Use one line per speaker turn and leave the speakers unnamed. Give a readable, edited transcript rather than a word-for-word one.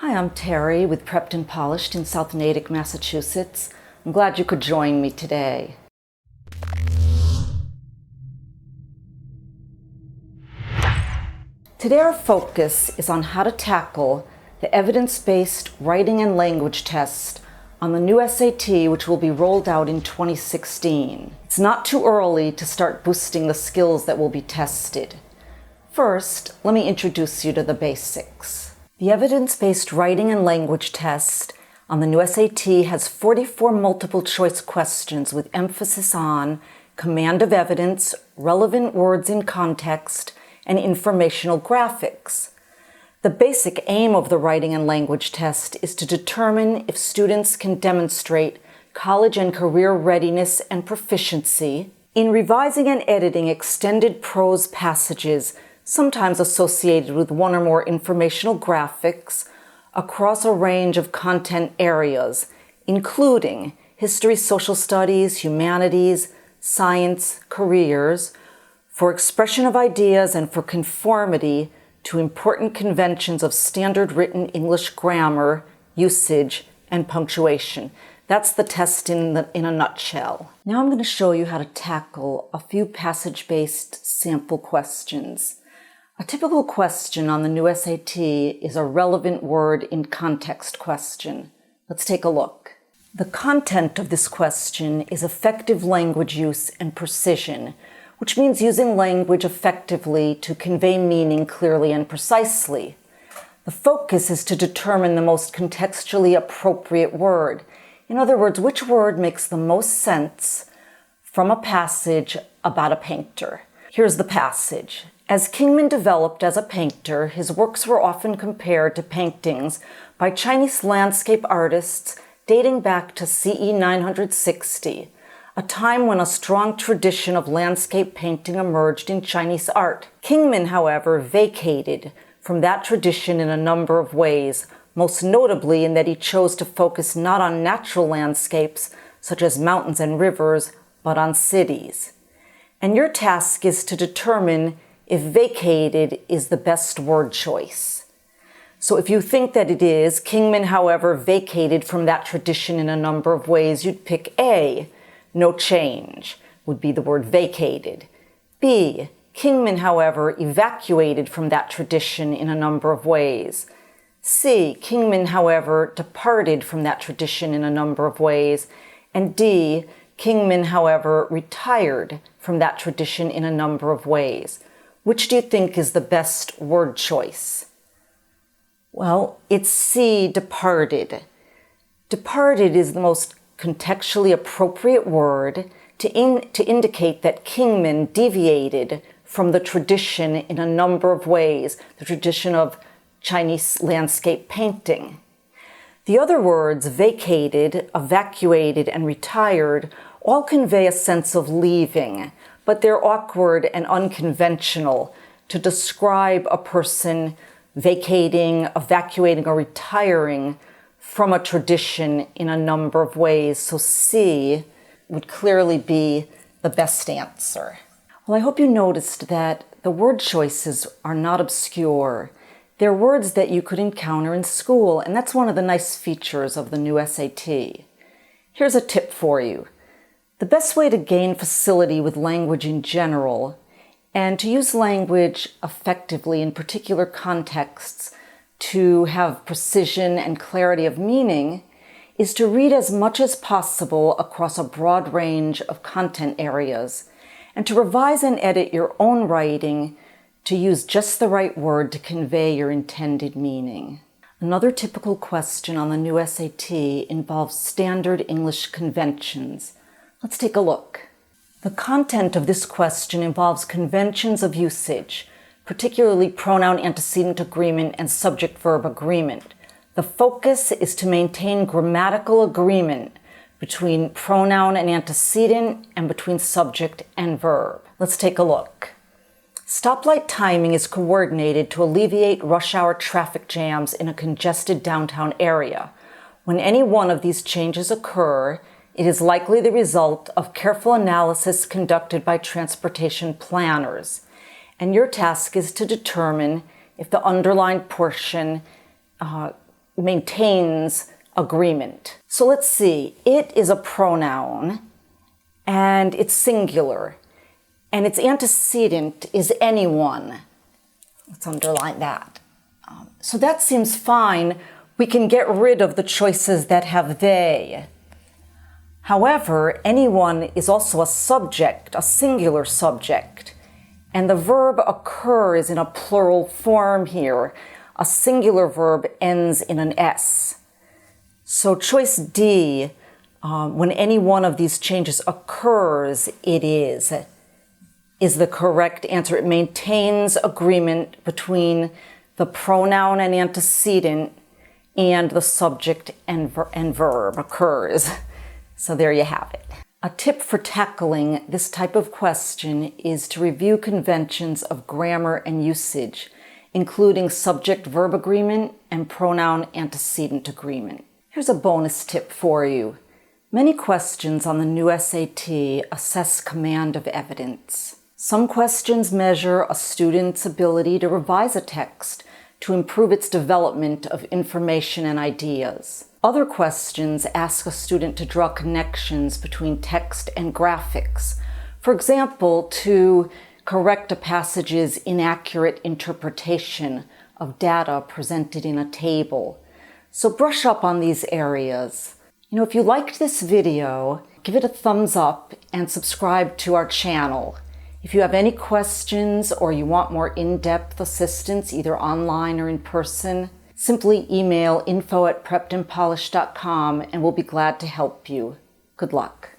Hi, I'm Terri with Prepped and Polished in South Natick, Massachusetts. I'm glad you could join me today. Today our focus is on how to tackle the evidence-based writing and language test on the new SAT, which will be rolled out in 2016. It's not too early to start boosting the skills that will be tested. First, let me introduce you to the basics. The evidence-based writing and language test on the new SAT has 44 multiple-choice questions with emphasis on command of evidence, relevant words in context, and informational graphics. The basic aim of the writing and language test is to determine if students can demonstrate college and career readiness and proficiency in revising and editing extended prose passages, sometimes associated with one or more informational graphics, across a range of content areas, including history, social studies, humanities, science, careers, for expression of ideas and for conformity to important conventions of standard written English grammar, usage, and punctuation. That's the test in a nutshell. Now I'm going to show you how to tackle a few passage-based sample questions. A typical question on the new SAT is a relevant word in context question. Let's take a look. The content of this question is effective language use and precision, which means using language effectively to convey meaning clearly and precisely. The focus is to determine the most contextually appropriate word. In other words, which word makes the most sense from a passage about a painter. Here's the passage. As Kingman developed as a painter, his works were often compared to paintings by Chinese landscape artists dating back to CE 960, a time when a strong tradition of landscape painting emerged in Chinese art. Kingman, however, vacated from that tradition in a number of ways, most notably in that he chose to focus not on natural landscapes, such as mountains and rivers, but on cities. And your task is to determine if vacated is the best word choice. So if you think that it is, Kingman, however, vacated from that tradition in a number of ways, you'd pick A, no change, would be the word vacated. B, Kingman, however, evacuated from that tradition in a number of ways. C, Kingman, however, departed from that tradition in a number of ways. And D, Kingman, however, retired from that tradition in a number of ways. Which do you think is the best word choice? Well, it's C, departed. Departed is the most contextually appropriate word to indicate that Kingman deviated from the tradition in a number of ways, the tradition of Chinese landscape painting. The other words, vacated, evacuated, and retired, all convey a sense of leaving, but they're awkward and unconventional to describe a person vacating, evacuating, or retiring from a tradition in a number of ways. So C would clearly be the best answer. Well, I hope you noticed that the word choices are not obscure. They're words that you could encounter in school, and that's one of the nice features of the new SAT. Here's a tip for you. The best way to gain facility with language in general and to use language effectively in particular contexts to have precision and clarity of meaning is to read as much as possible across a broad range of content areas and to revise and edit your own writing to use just the right word to convey your intended meaning. Another typical question on the new SAT involves standard English conventions. Let's take a look. The content of this question involves conventions of usage, particularly pronoun antecedent agreement and subject-verb agreement. The focus is to maintain grammatical agreement between pronoun and antecedent and between subject and verb. Let's take a look. Stoplight timing is coordinated to alleviate rush hour traffic jams in a congested downtown area. When any one of these changes occur, it is likely the result of careful analysis conducted by transportation planners. And your task is to determine if the underlined portion maintains agreement. So let's see, it is a pronoun and it's singular and its antecedent is anyone. Let's underline that. So that seems fine. We can get rid of the choices that have they. However, anyone is also a subject, a singular subject, and the verb occurs in a plural form here. A singular verb ends in an S. So choice D, when any one of these changes occurs, it is the correct answer. It maintains agreement between the pronoun and antecedent and the subject and verb occurs. So there you have it. A tip for tackling this type of question is to review conventions of grammar and usage, including subject-verb agreement and pronoun-antecedent agreement. Here's a bonus tip for you. Many questions on the new SAT assess command of evidence. Some questions measure a student's ability to revise a text to improve its development of information and ideas. Other questions ask a student to draw connections between text and graphics. For example, to correct a passage's inaccurate interpretation of data presented in a table. So brush up on these areas. If you liked this video, give it a thumbs up and subscribe to our channel. If you have any questions or you want more in-depth assistance, either online or in person, simply email info@preppedandpolished.com and we'll be glad to help you. Good luck.